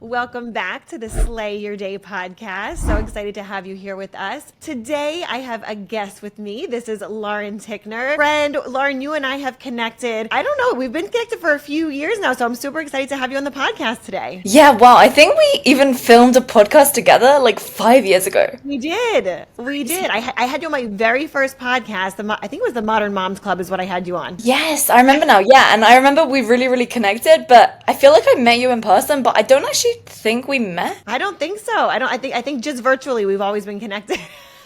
Welcome back to the Slay Your Day podcast. So excited to have you here with us. Today, I have a guest with me. This is Lauren Tickner. Friend, Lauren, you and I have connected. I don't know, we've been connected for a few years now, so I'm super excited to have you on the podcast today. Yeah, wow. I think we even filmed a podcast together like 5 years ago. We did. We did. I had you on my very first podcast. I think it was the Modern Moms Club is what I had you on. Yes, I remember now. Yeah, and I remember we really connected, but I feel like I met you in person, but I don't actually think we met. I don't think so. I think just virtually we've always been connected.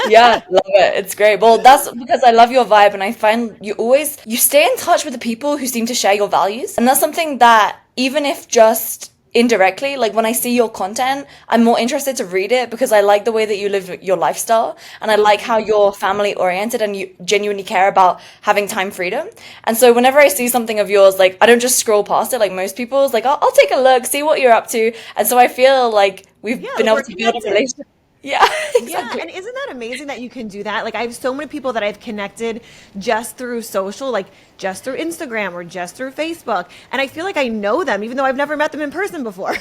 Yeah, love it. It's great. Well, that's because I love your vibe and I find you stay in touch with the people who seem to share your values. And that's something that even if just indirectly, like when I see your content, I'm more interested to read it because I like the way that you live your lifestyle and I like how you're family oriented and you genuinely care about having time freedom. And so whenever I see something of yours, like I don't just scroll past it like most people. It's like, I'll take a look, see what you're up to. And so I feel like we've been able to build a relationship. Yeah, Yeah, exactly. and isn't that amazing that you can do that? Like I have so many people that I've connected just through social, like just through Instagram or just through Facebook, and I feel like I know them even though I've never met them in person before.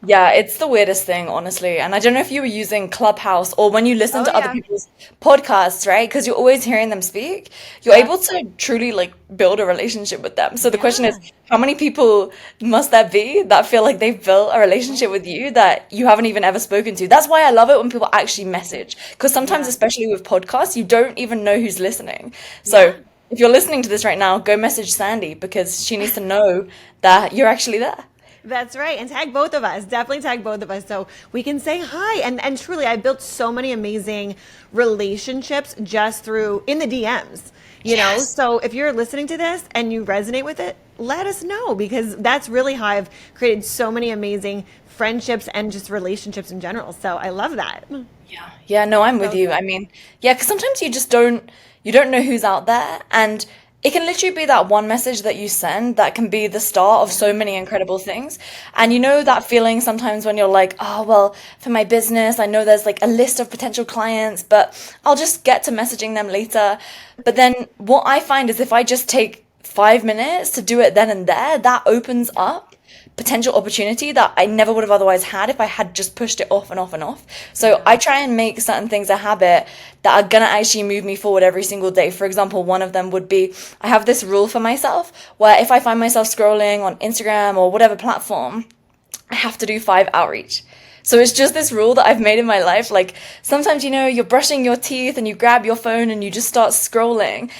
Yeah, it's the weirdest thing, honestly. And I don't know if you were using Clubhouse or when you listen Oh to other yeah. people's podcasts, right? Because you're always hearing them speak, you're Yeah. able to truly like build a relationship with them. So the question is, Yeah. how many people must there be that feel like they've built a relationship with you that you haven't even ever spoken to? That's why I love it when people actually message. Because sometimes, Yeah. especially with podcasts, you don't even know who's listening. So Yeah. if you're listening to this right now, go message Sandy because she needs to know that you're actually there. That's right. And tag both of us. Definitely tag both of us so we can say hi. And truly, I built so many amazing relationships just through in the DMs. Yes. So if you're listening to this and you resonate with it, let us know because that's really how I've created so many amazing friendships and just relationships in general. So I love that. Yeah, yeah, no, I'm with So you. good. I mean, yeah, because sometimes you don't know who's out there, and it can literally be that one message that you send that can be the start of so many incredible things. And you know that feeling sometimes when you're like, oh, well, for my business, I know there's like a list of potential clients, but I'll just get to messaging them later. But then what I find is if I just take 5 minutes to do it then and there, that opens up potential opportunity that I never would have otherwise had if I had just pushed it off and off and off. So Yeah. I try and make certain things a habit that are gonna actually move me forward every single day. For example, one of them would be I have this rule for myself where if I find myself scrolling on Instagram or whatever platform, I have to do 5 outreach. So it's just this rule that I've made in my life. Like sometimes, you're brushing your teeth and you grab your phone and you just start scrolling.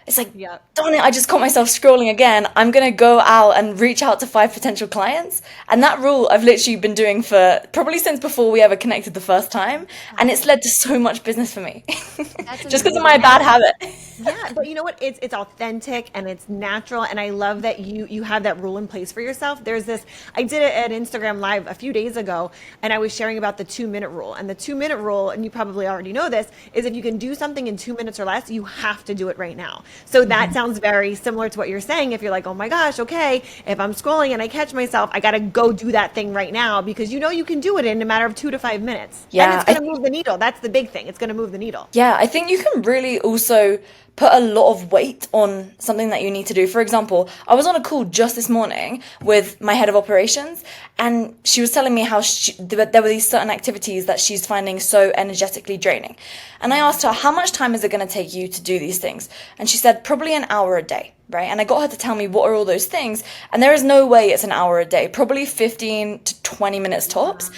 It's like, Yeah. darn it, I just caught myself scrolling again. I'm gonna go out and reach out to 5 potential clients. And that rule I've literally been doing for probably since before we ever connected the first time. And it's led to so much business for me. That's Just because of my bad amazing. habit. Yeah, but you know what? It's authentic and it's natural, and I love that you have that rule in place for yourself. There's this. I did it at Instagram Live a few days ago, and I was sharing about the 2 minute rule. And the 2 minute rule, and you probably already know this, is if you can do something in 2 minutes or less, you have to do it right now. So that sounds very similar to what you're saying. If you're like, oh my gosh, okay, if I'm scrolling and I catch myself, I got to go do that thing right now because you can do it in a matter of 2 to 5 minutes, and it's Yeah, going to move the needle. That's the big thing. It's going to move the needle. Yeah, I think you can really also put a lot of weight on something that you need to do. For example, I was on a call just this morning with my head of operations, and she was telling me how there were these certain activities that she's finding so energetically draining. And I asked her, how much time is it going to take you to do these things? And she said, probably an hour a day. Right. And I got her to tell me what are all those things. And there is no way it's an hour a day, probably 15 to 20 minutes tops.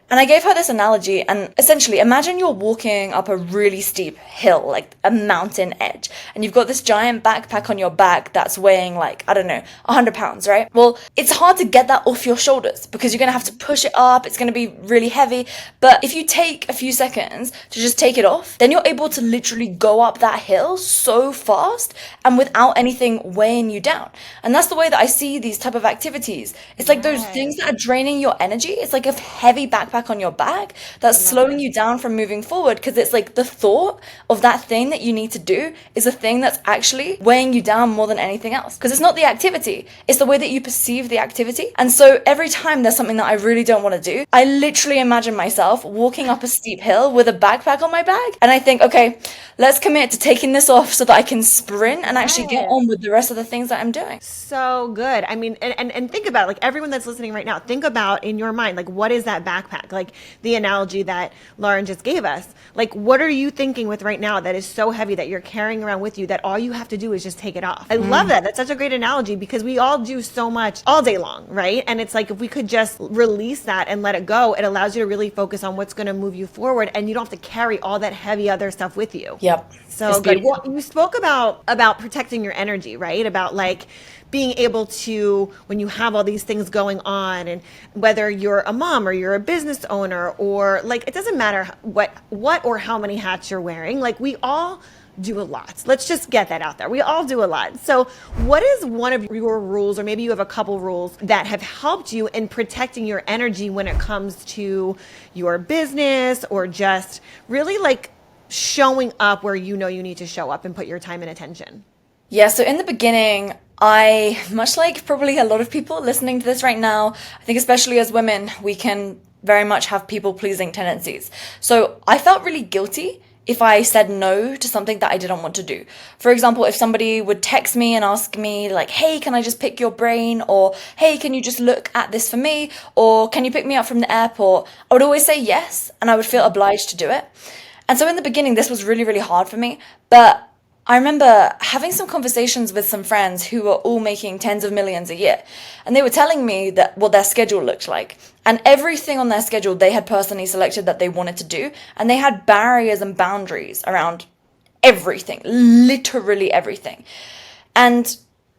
And I gave her this analogy, and essentially, imagine you're walking up a really steep hill, like a mountain edge, and you've got this giant backpack on your back that's weighing like, I don't know, 100 pounds, right? Well, it's hard to get that off your shoulders because you're going to have to push it up. It's going to be really heavy. But if you take a few seconds to just take it off, then you're able to literally go up that hill so fast and without anything weighing you down. And that's the way that I see these type of activities. It's like those things Yes. that are draining your energy. It's like a heavy backpack backpack on your back that's slowing you down from moving forward, because it's like the thought of that thing that you need to do is a thing that's actually weighing you down more than anything else, because it's not the activity, it's the way that you perceive the activity. And so every time there's something that I really don't want to do, I literally imagine myself walking up a steep hill with a backpack on my back, and I think, okay, let's commit to taking this off so that I can sprint and actually get on with the rest of the things that I'm doing. So good. I mean, and think about it, like everyone that's listening right now, think about in your mind, like what is that backpack? Like the analogy that Lauren just gave us. Like what are you thinking with right now that is so heavy that you're carrying around with you that all you have to do is just take it off? I love that. That's such a great analogy because we all do so much all day long, right? And it's like if we could just release that and let it go, it allows you to really focus on what's going to move you forward, and you don't have to carry all that heavy other stuff with you. Yep. So It's good. beautiful. Well, you spoke about protecting your energy, right? About like being able to, when you have all these things going on, and whether you're a mom or you're a business owner, or like it doesn't matter what or how many hats you're wearing, like we all do a lot. Let's just get that out there. We all do a lot. So what is one of your rules, or maybe you have a couple rules that have helped you in protecting your energy when it comes to your business, or just really like showing up where you know you need to show up and put your time and attention? Yeah, so in the beginning, I, much like probably a lot of people listening to this right now, I think especially as women, we can very much have people-pleasing tendencies. So I felt really guilty if I said no to something that I didn't want to do. For example, if somebody would text me and ask me like, hey, can I just pick your brain? Or, hey, can you just look at this for me? Or can you pick me up from the airport? I would always say yes, and I would feel obliged to do it. And so in the beginning, this was really, really hard for me. But I remember having some conversations with some friends who were all making tens of millions a year. And they were telling me that what their schedule looked like. And everything on their schedule they had personally selected that they wanted to do. And they had barriers and boundaries around everything, literally everything. And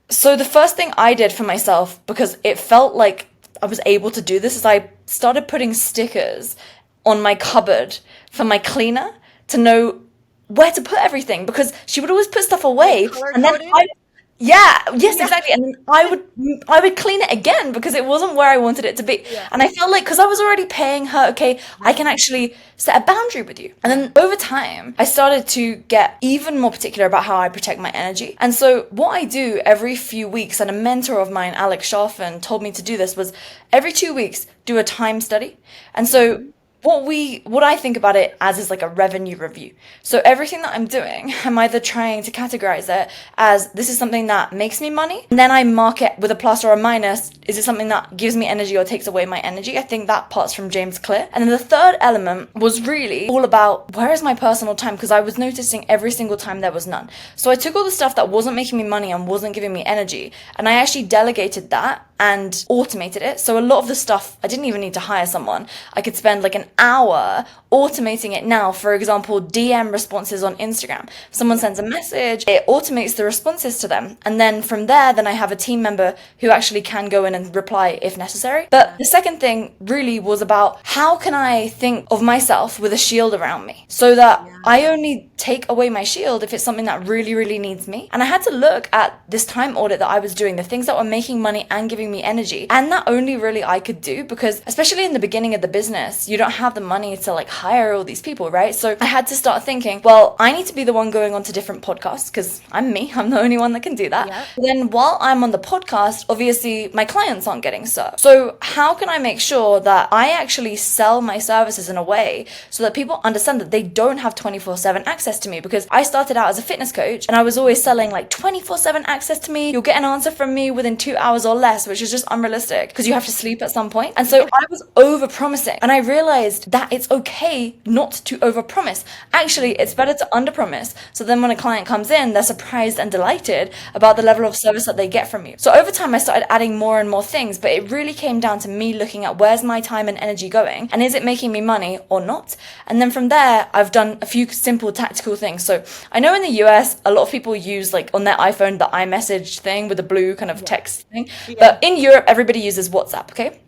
so the first thing I did for myself, because it felt like I was able to do this, is I started putting stickers on my cupboard for my cleaner to know where to put everything, because she would always put stuff away, and then exactly, and then I would clean it again because it wasn't where I wanted it to be. And I felt like, because I was already paying her, okay, I can actually set a boundary with you. And then over time I started to get even more particular about how I protect my energy. And so what I do every few weeks, and a mentor of mine, Alex Sharfin, told me to do this, was every 2 weeks do a time study. And so what I think about it as is like a revenue review. So everything that I'm doing, I'm either trying to categorize it as this is something that makes me money, and then I mark it with a plus or a minus. Is it something that gives me energy or takes away my energy? I think that part's from James Clear. And then the third element was really all about, where is my personal time? Because I was noticing every single time there was none. So I took all the stuff that wasn't making me money and wasn't giving me energy, and I actually delegated that and automated it. So a lot of the stuff, I didn't even need to hire someone. I could spend like an hour automating it now. For example, DM responses on Instagram. If someone sends a message, it automates the responses to them. And then from there, then I have a team member who actually can go in and reply if necessary. But the second thing really was about, how can I think of myself with a shield around me, so that I only take away my shield if it's something that really, really needs me. And I had to look at this time audit that I was doing, the things that were making money and giving me energy, and that only really I could do, because especially in the beginning of the business, you don't have the money to like hire all these people, right? So I had to start thinking, well, I need to be the one going on to different podcasts, because I'm the only one that can do that. Yep. Then while I'm on the podcast, obviously my clients aren't getting served. So how can I make sure that I actually sell my services in a way so that people understand that they don't have 24/7 access to me? Because I started out as a fitness coach, and I was always selling like 24/7 access to me. You'll get an answer from me within 2 hours or less, which is just unrealistic because you have to sleep at some point. And so I was over promising, and I realized that it's okay not to over promise. Actually, it's better to under promise. So then when a client comes in, they're surprised and delighted about the level of service that they get from you. So over time, I started adding more and more things, but it really came down to me looking at, where's my time and energy going, and is it making me money or not? And then from there, I've done a few simple tactical things. So I know in the US, a lot of people use like on their iPhone, the iMessage thing with the blue kind of text thing. But in Europe, everybody uses WhatsApp, okay?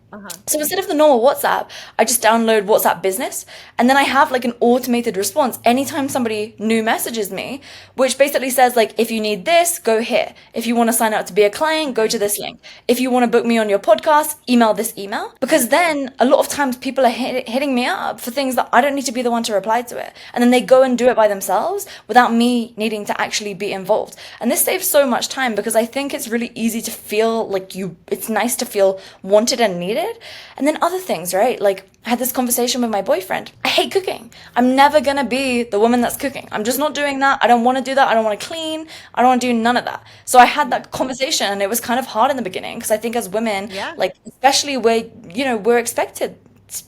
So instead of the normal WhatsApp, I just download WhatsApp Business, and then I have like an automated response anytime somebody new messages me, which basically says like, if you need this, go here. If you want to sign up to be a client, go to this link. If you want to book me on your podcast, email this email. Because then a lot of times people are hitting me up for things that I don't need to be the one to reply to it. And then they go and do it by themselves without me needing to actually be involved. And this saves so much time, because I think it's really easy to feel like it's nice to feel wanted and needed. And then other things, right? Like I had this conversation with my boyfriend. I hate cooking. I'm never gonna be the woman that's cooking. I'm just not doing that. I don't want to do that. I don't want to clean. I don't want to do none of that. So I had that conversation, and it was kind of hard in the beginning, because I think as women, like especially we're expected,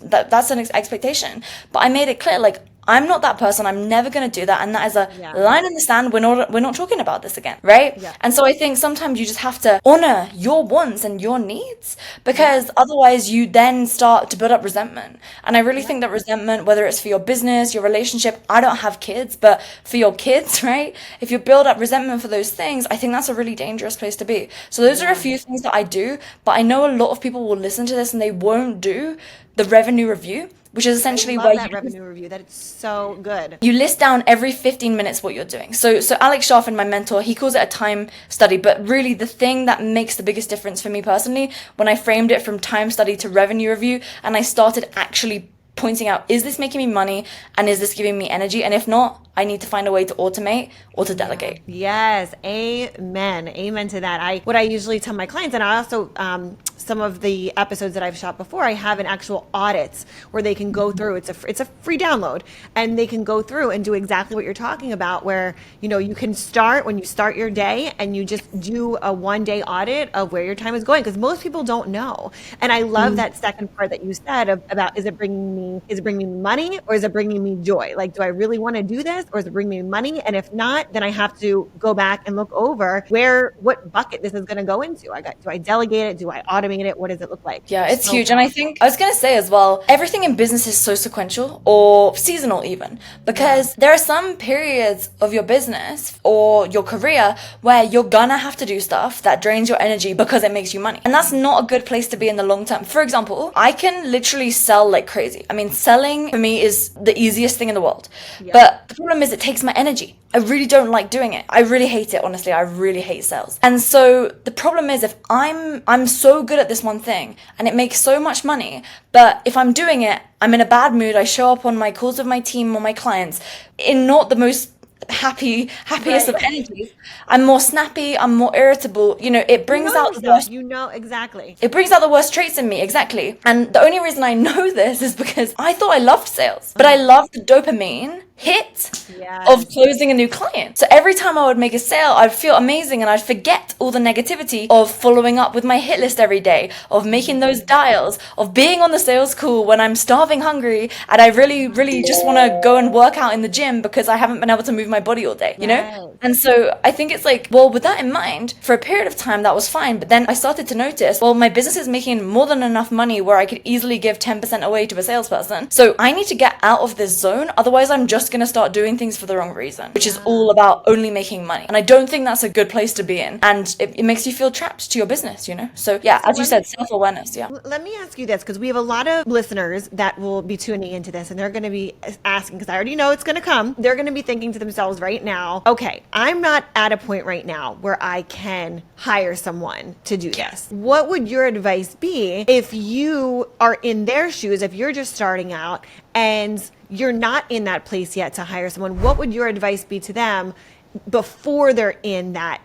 that's an expectation. But I made it clear, like, I'm not that person. I'm never going to do that. And that is a line in the sand. We're not talking about this again. Right. Yeah. And so I think sometimes you just have to honor your wants and your needs, because otherwise you then start to build up resentment. And I really think that resentment, whether it's for your business, your relationship, I don't have kids, but for your kids, right? If you build up resentment for those things, I think that's a really dangerous place to be. So those are a few things that I do, but I know a lot of people will listen to this and they won't do the revenue review, which is essentially where that revenue review. That it's so good. You list down every 15 minutes what you're doing. So Alex Schaffen, my mentor, he calls it a time study, but really the thing that makes the biggest difference for me personally, when I framed it from time study to revenue review, and I started actually pointing out, is this making me money, and is this giving me energy? And if not, I need to find a way to automate or to delegate. Yes, amen to that. What I usually tell my clients, and I also some of the episodes that I've shot before, I have an actual audit where they can go through. It's a free download, and they can go through and do exactly what you're talking about, where you can start when you start your day, and you just do a 1-day audit of where your time is going, because most people don't know. And I love that second part that you said about, is it bringing me money, or is it bringing me joy? Like, do I really want to do this, or is it bringing me money? And if not, then I have to go back and look over what bucket this is going to go into. Do I delegate it? Do I automate it? What does it look like? Yeah, it's huge. And I think I was going to say as well, everything in business is so sequential or seasonal even, because there are some periods of your business or your career where you're gonna have to do stuff that drains your energy because it makes you money. And that's not a good place to be in the long term. For example, I can literally sell like crazy. I mean, selling for me is the easiest thing in the world. Yeah. But the problem is it takes my energy. I really don't like doing it. I really hate it, honestly. I really hate sales. And so the problem is, if I'm so good at this one thing and it makes so much money, but if I'm doing it, I'm in a bad mood, I show up on my calls with my team or my clients in not the most happiest of energies, I'm more snappy, I'm more irritable, it brings out the worst. Exactly. It brings out the worst traits in me, exactly. And the only reason I know this is because I thought I loved sales, but I loved the dopamine hit of closing a new client. So every time I would make a sale, I'd feel amazing, and I'd forget all the negativity of following up with my hit list every day, of making those dials, of being on the sales call when I'm starving hungry and I really, really just want to go and work out in the gym because I haven't been able to move my body all day, you know? And so I think it's like, well, with that in mind, for a period of time, that was fine. But then I started to notice, well, my business is making more than enough money where I could easily give 10% away to a salesperson. So I need to get out of this zone. Otherwise, I'm just going to start doing things for the wrong reason, which is all about only making money. And I don't think that's a good place to be in. And it makes you feel trapped to your business, So yeah, as you said, self-awareness, Let me ask you this, because we have a lot of listeners that will be tuning into this, and they're going to be asking, because I already know it's going to come. They're going to be thinking to themselves right now, okay, I'm not at a point right now where I can hire someone to do this. What would your advice be if you are in their shoes, if you're just starting out and you're not in that place yet to hire someone? What would your advice be to them before they're in that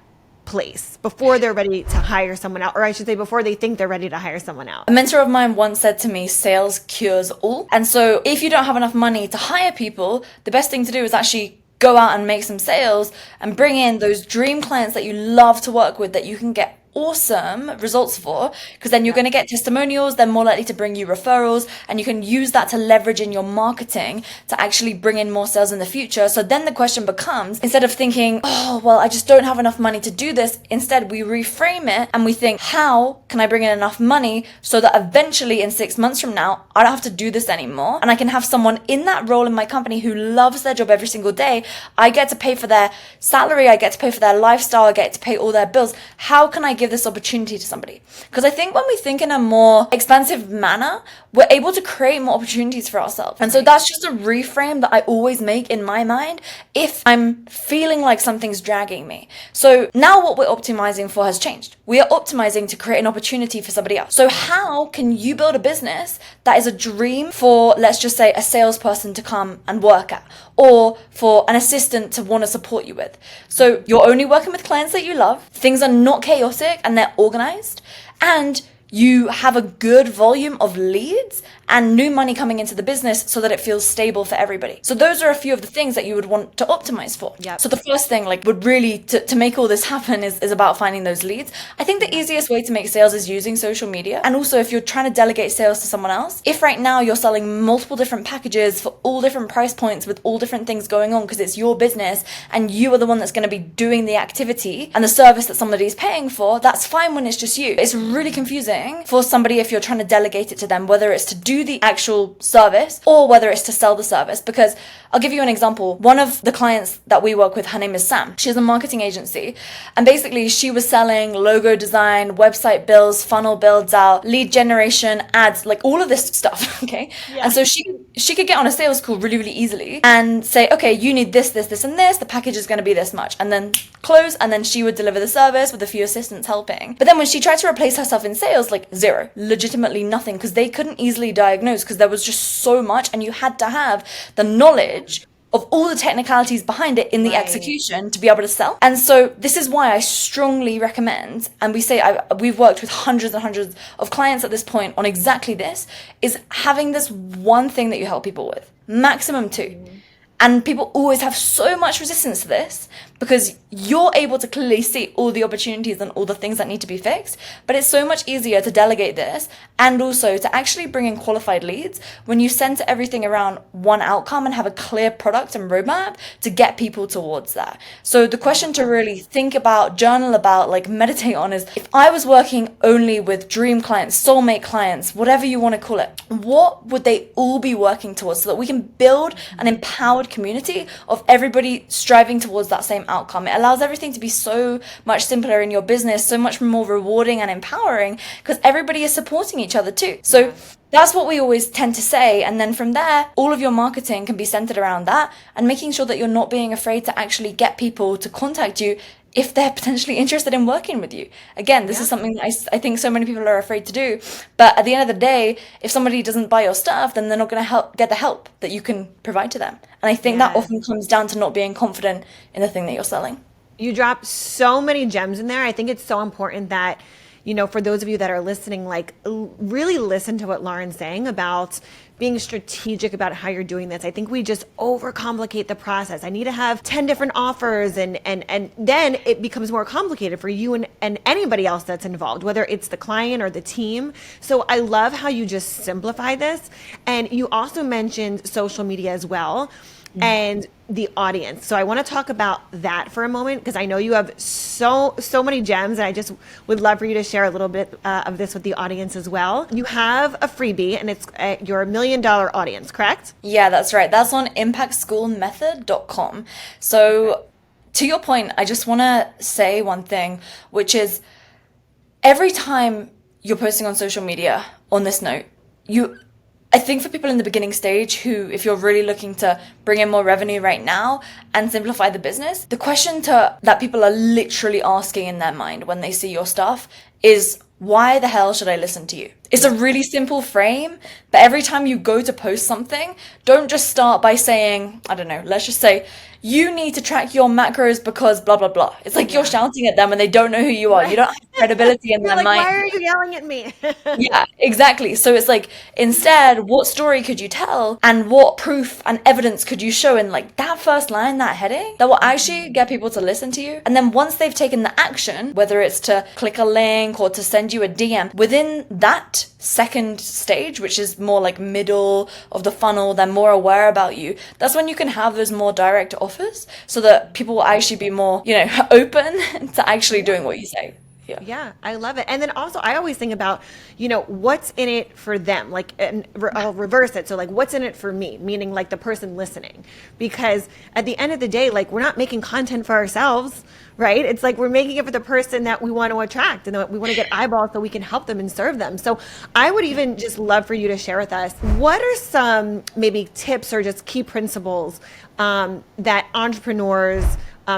place, before they're ready to hire someone out, or I should say before they think they're ready to hire someone out? A mentor of mine once said to me, sales cures all. And so if you don't have enough money to hire people, the best thing to do is actually go out and make some sales and bring in those dream clients that you love to work with, that you can get awesome results for, because then you're going to get testimonials. They're more likely to bring you referrals, and you can use that to leverage in your marketing to actually bring in more sales in the future. So then the question becomes, instead of thinking, oh, well, I just don't have enough money to do this, instead we reframe it and we think, how can I bring in enough money so that eventually in 6 months from now, I don't have to do this anymore, and I can have someone in that role in my company who loves their job every single day. I get to pay for their salary, I get to pay for their lifestyle, I get to pay all their bills. How can I give give this opportunity to somebody? Because I think when we think in a more expansive manner, we're able to create more opportunities for ourselves. And so that's just a reframe that I always make in my mind if I'm feeling like something's dragging me. So now what we're optimizing for has changed. We are optimizing to create an opportunity for somebody else. So how can you build a business that is a dream for, let's just say, a salesperson to come and work at, or for an assistant to want to support you with? So you're only working with clients that you love, things are not chaotic and they're organized, and you have a good volume of leads and new money coming into the business so that it feels stable for everybody. So those are a few of the things that you would want to optimize for. Yep. So the first thing would really to make all this happen is about finding those leads. I think the easiest way to make sales is using social media. And also if you're trying to delegate sales to someone else, if right now you're selling multiple different packages for all different price points with all different things going on because it's your business and you are the one that's going to be doing the activity and the service that somebody's paying for, that's fine when it's just you. It's really confusing for somebody if you're trying to delegate it to them, whether it's to do the actual service or whether it's to sell the service. Because I'll give you an example. One of the clients that we work with, her name is Sam. She has a marketing agency, and basically she was selling logo design, website builds, funnel builds out, lead generation, ads, like all of this stuff. Okay. Yeah. And so she could get on a sales call really, really easily and say, okay, you need this, this, this, and this. The package is going to be this much, and then close. And then she would deliver the service with a few assistants helping. But then when she tried to replace herself in sales, like zero, legitimately nothing, because they couldn't easily diagnose because there was just so much, and you had to have the knowledge of all the technicalities behind it in the execution to be able to sell. And so this is why I strongly recommend, and we've worked with hundreds and hundreds of clients at this point on exactly this, is having this one thing that you help people with, maximum two. And people always have so much resistance to this because you're able to clearly see all the opportunities and all the things that need to be fixed. But it's so much easier to delegate this and also to actually bring in qualified leads when you center everything around one outcome and have a clear product and roadmap to get people towards that. So the question to really think about, journal about, like meditate on is, if I was working only with dream clients, soulmate clients, whatever you want to call it, what would they all be working towards so that we can build an empowered community of everybody striving towards that same outcome? It allows everything to be so much simpler in your business, so much more rewarding and empowering because everybody is supporting each other too. So that's what we always tend to say. And then from there, all of your marketing can be centered around that and making sure that you're not being afraid to actually get people to contact you if they're potentially interested in working with you. Again, this is something that I think so many people are afraid to do. But at the end of the day, if somebody doesn't buy your stuff, then they're not going to get the help that you can provide to them. And I think that often comes down to not being confident in the thing that you're selling. You dropped so many gems in there. I think it's so important that, you know, for those of you that are listening, like really listen to what Lauren's saying about being strategic about how you're doing this. I think we just overcomplicate the process. I need to have 10 different offers and then it becomes more complicated for you and anybody else that's involved, whether it's the client or the team. So I love how you just simplify this. And you also mentioned social media as well and the audience. So I want to talk about that for a moment because I know you have so many gems, and I just would love for you to share a little bit of this with the audience as well. You have a freebie, and it's your $1 Million audience, correct? Yeah, that's right. That's on impactschoolmethod.com. So to your point, I just want to say one thing, which is every time you're posting on social media on this note, I think for people in the beginning stage who, if you're really looking to bring in more revenue right now and simplify the business, the question that people are literally asking in their mind when they see your stuff is, why the hell should I listen to you? It's a really simple frame, but every time you go to post something, don't just start by saying, I don't know, let's just say, you need to track your macros because blah, blah, blah. It's like you're shouting at them and they don't know who you are. You don't have credibility in their mind. Why are you yelling at me? Yeah, exactly. So it's like, instead, what story could you tell and what proof and evidence could you show in like that first line, that heading, that will actually get people to listen to you? And then once they've taken the action, whether it's to click a link or to send you a DM, within that second stage, which is more like middle of the funnel, they're more aware about you. That's when you can have those more direct offers so that people will actually be more, open to actually doing what you say. Yeah, I love it. And then also, I always think about, what's in it for them? Like, and I'll reverse it. So, like, what's in it for me? Meaning, like, the person listening. Because at the end of the day, like, we're not making content for ourselves, right? It's like we're making it for the person that we want to attract and that we want to get eyeballs so we can help them and serve them. So, I would even just love for you to share with us what are some maybe tips or just key principles that entrepreneurs,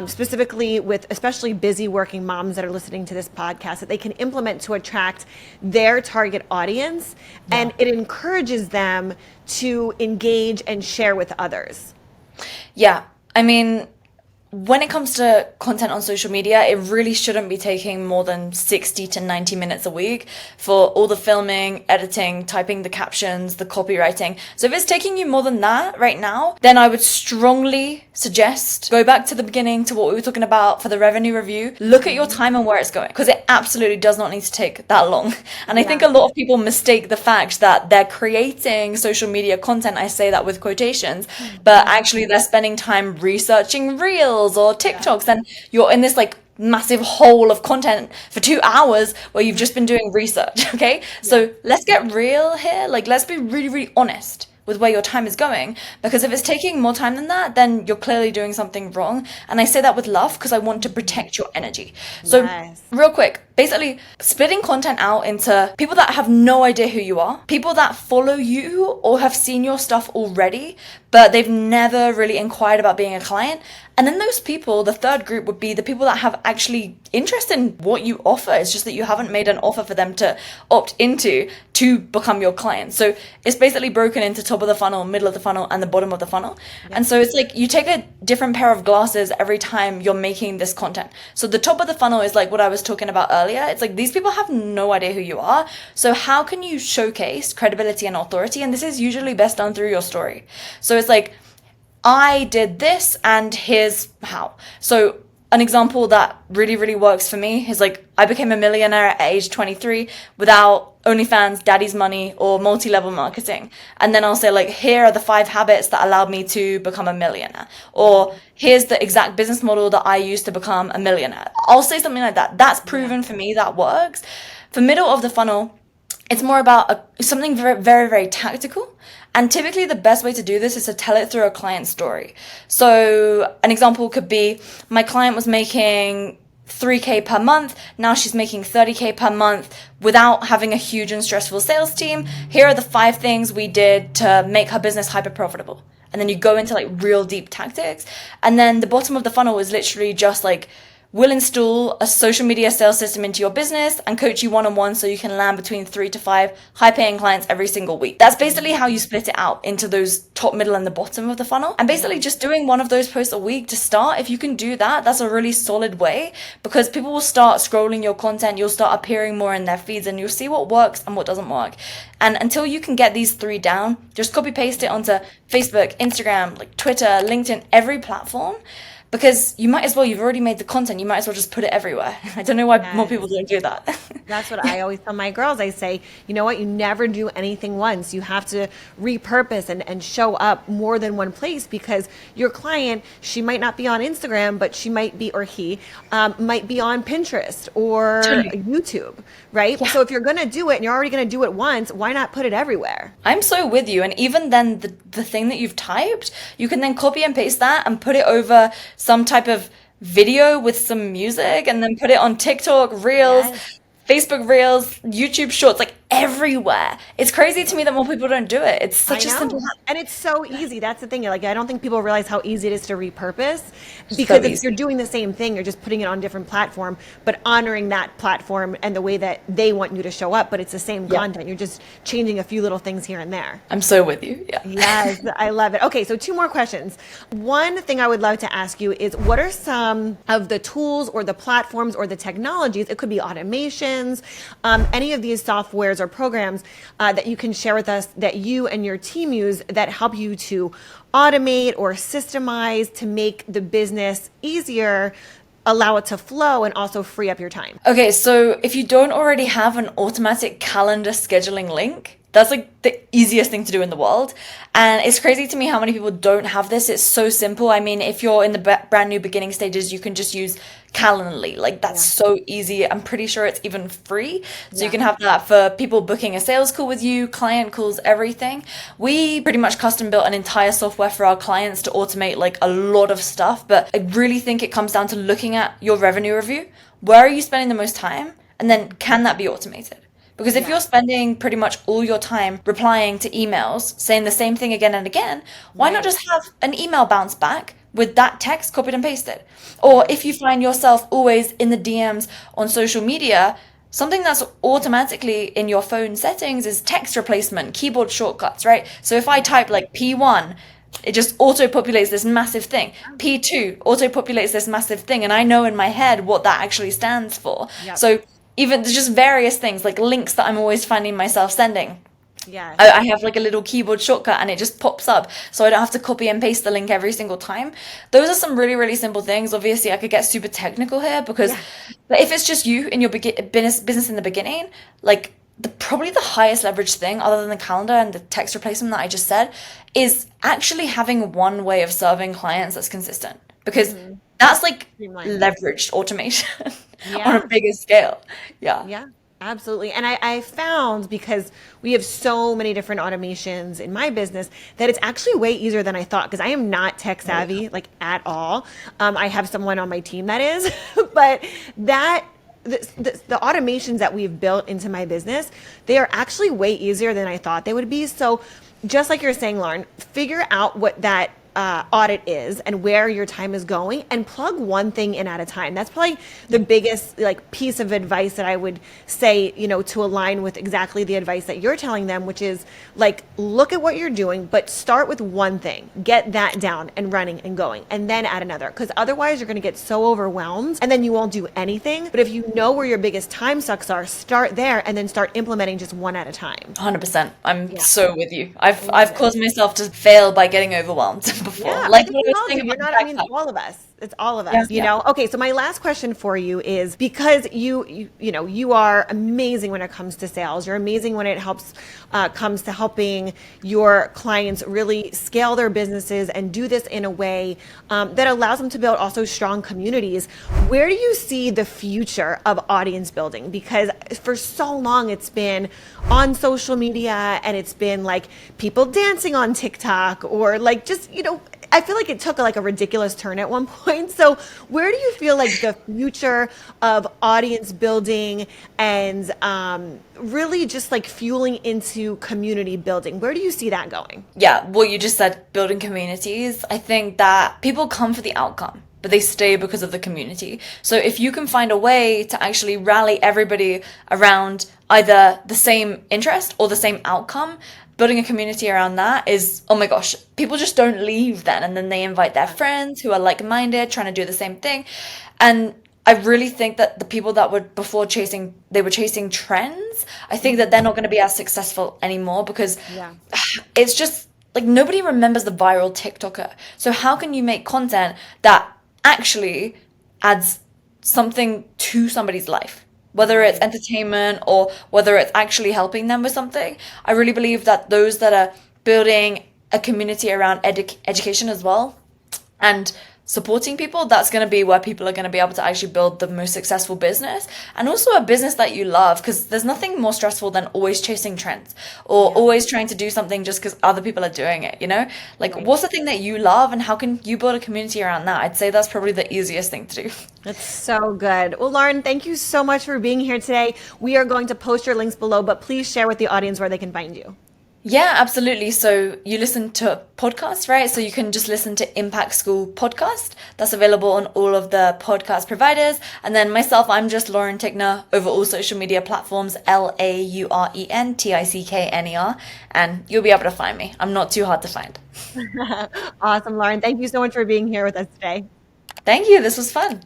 specifically with especially busy working moms that are listening to this podcast, that they can implement to attract their target audience, and it encourages them to engage and share with others. Yeah. I mean, when it comes to content on social media, it really shouldn't be taking more than 60 to 90 minutes a week for all the filming, editing, typing the captions, the copywriting. So if it's taking you more than that right now, then I would strongly suggest go back to the beginning to what we were talking about for the revenue review. Look at your time and where it's going, because it absolutely does not need to take that long. And I think a lot of people mistake the fact that they're creating social media content, I say that with quotations, but actually they're spending time researching reels or TikToks, and you're in this like massive hole of content for 2 hours where you've just been doing research. Okay, so let's get real here. Like, let's be really, really honest with where your time is going, because if it's taking more time than that, then you're clearly doing something wrong. And I say that with love because I want to protect your energy. So real quick, basically splitting content out into people that have no idea who you are, people that follow you or have seen your stuff already, but they've never really inquired about being a client. And then those people, the third group, would be the people that have actually interest in what you offer. It's just that you haven't made an offer for them to opt into to become your client. So it's basically broken into top of the funnel, middle of the funnel, and the bottom of the funnel. And so it's like you take a different pair of glasses every time you're making this content. So the top of the funnel is like what I was talking about earlier. It's like these people have no idea who you are. So how can you showcase credibility and authority? And this is usually best done through your story. So it's like, I did this and here's how. So an example that really, really works for me is like, I became a millionaire at age 23 without OnlyFans, daddy's money, or multi-level marketing. And then I'll say like, here are the 5 habits that allowed me to become a millionaire. Or here's the exact business model that I used to become a millionaire. I'll say something like that. That's proven for me that works. For middle of the funnel, it's more about something very, very, very tactical. And typically the best way to do this is to tell it through a client story. So an example could be, my client was making 3K per month. Now she's making 30K per month without having a huge and stressful sales team. Here are the 5 things we did to make her business hyper profitable. And then you go into like real deep tactics. And then the bottom of the funnel is literally just like, we'll install a social media sales system into your business and coach you one-on-one so you can land between 3 to 5 high-paying clients every single week. That's basically how you split it out into those top, middle, and the bottom of the funnel. And basically just doing one of those posts a week to start, if you can do that, that's a really solid way, because people will start scrolling your content, you'll start appearing more in their feeds, and you'll see what works and what doesn't work. And until you can get these 3 down, just copy paste it onto Facebook, Instagram, like Twitter, LinkedIn, every platform. Because you might as well, you've already made the content, you might as well just put it everywhere. I don't know why more people don't do that. That's what I always tell my girls. I say, you know what, you never do anything once. You have to repurpose and show up more than one place, because your client, she might not be on Instagram, but she might be, or he might be on Pinterest or YouTube, right? So if you're going to do it and you're already going to do it once, why not put it everywhere? I'm so with you. And even then the thing that you've typed, you can then copy and paste that and put it over some type of video with some music, and then put it on TikTok, Reels, Facebook Reels, YouTube Shorts, like everywhere. It's crazy to me that more people don't do it. It's such a simple hack. And it's so easy. That's the thing. Like, I don't think people realize how easy it is to repurpose, because if you're doing the same thing, you're just putting it on a different platform, but honoring that platform and the way that they want you to show up, but it's the same content. You're just changing a few little things here and there. I'm so with you. Yeah. Yes, I love it. Okay, so 2 more questions. One thing I would love to ask you is, what are some of the tools or the platforms or the technologies, it could be automations, any of these softwares or programs that you can share with us that you and your team use that help you to automate or systemize to make the business easier, allow it to flow, and also free up your time? Okay, so if you don't already have an automatic calendar scheduling link That's like the easiest thing to do in the world. And it's crazy to me how many people don't have this. It's so simple. I mean, if you're in the brand new beginning stages, you can just use Calendly. Like that's Yeah. so easy. I'm pretty sure it's even free. So you Yeah. can have that for people booking a sales call with you, client calls, everything. We pretty much custom built an entire software for our clients to automate like a lot of stuff. But I really think it comes down to looking at your revenue review. Where are you spending the most time? And then can that be automated? Because if you're Yeah. spending pretty much all your time replying to emails, saying the same thing again and again, why not Right. just have an email bounce back with that text copied and pasted? Or if you find yourself always in the DMs on social media, something that's automatically in your phone settings is text replacement, keyboard shortcuts, right? So if I type like P1, it just auto populates this massive thing. P2 auto populates this massive thing, and I know in my head what that actually stands for. Yep. So even there's just various things like links that I'm always finding myself sending. Yes. I have like a little keyboard shortcut and it just pops up so I don't have to copy and paste the link every single time. Those are some really, really simple things. Obviously, I could get super technical here because Yeah. but if it's just you in your business in the beginning, like probably the highest leverage thing other than the calendar and the text replacement that I just said is actually having one way of serving clients that's consistent because that's like Streamline. leveraged automation on Yeah. a bigger scale. Yeah. Yeah, absolutely. And I found because we have so many different automations in my business that it's actually way easier than I thought because I am not tech savvy like at all. I have someone on my team that is, but that the automations that we've built into my business, they are actually way easier than I thought they would be. So just like you're saying, Lauren, figure out what that audit is and where your time is going and plug one thing in at a time. That's probably the biggest like piece of advice that I would say, to align with exactly the advice that you're telling them, which is like, look at what you're doing, but start with one thing, get that down and running and going, and then add another. Because otherwise you're going to get so overwhelmed and then you won't do anything. But if you know where your biggest time sucks are, start there and then start implementing just one at a time. 100%. I'm Yeah. so with you. I've caused myself to fail by getting overwhelmed before. Yeah, I Like just what I was told saying you, you're about not, the I mean, backpack. all of us. It's all of Yeah, us, yeah. Okay, so my last question for you is because you are amazing when it comes to sales. You're amazing when it comes to helping your clients really scale their businesses and do this in a way that allows them to build also strong communities. Where do you see the future of audience building? Because for so long it's been on social media and it's been like people dancing on TikTok or like just, I feel like it took like a ridiculous turn at one point. So where do you feel like the future of audience building and really just like fueling into community building? Where do you see that going? Yeah, what you just said, building communities, I think that people come for the outcome, but they stay because of the community. So if you can find a way to actually rally everybody around either the same interest or the same outcome, building a community around that is, oh my gosh, people just don't leave then. And then they invite their friends who are like-minded, trying to do the same thing. And I really think that the people that were before they were chasing trends, I think that they're not going to be as successful anymore because Yeah. it's just like nobody remembers the viral TikToker. So how can you make content that actually adds something to somebody's life? Whether it's entertainment or whether it's actually helping them with something. I really believe that those that are building a community around education as well and supporting people, that's going to be where people are going to be able to actually build the most successful business and also a business that you love, because there's nothing more stressful than always chasing trends or always trying to do something just because other people are doing it, like what's the thing that you love and how can you build a community around that? I'd say that's probably the easiest thing to do. That's so good. Well, Lauren, thank you so much for being here today. We are going to post your links below, but please share with the audience where they can find you. Yeah, absolutely. So you listen to podcasts, right? So you can just listen to Impact School podcast. That's available on all of the podcast providers. And then myself, I'm just Lauren Tickner over all social media platforms, LaurenTickner. And you'll be able to find me. I'm not too hard to find. Awesome, Lauren. Thank you so much for being here with us today. Thank you. This was fun.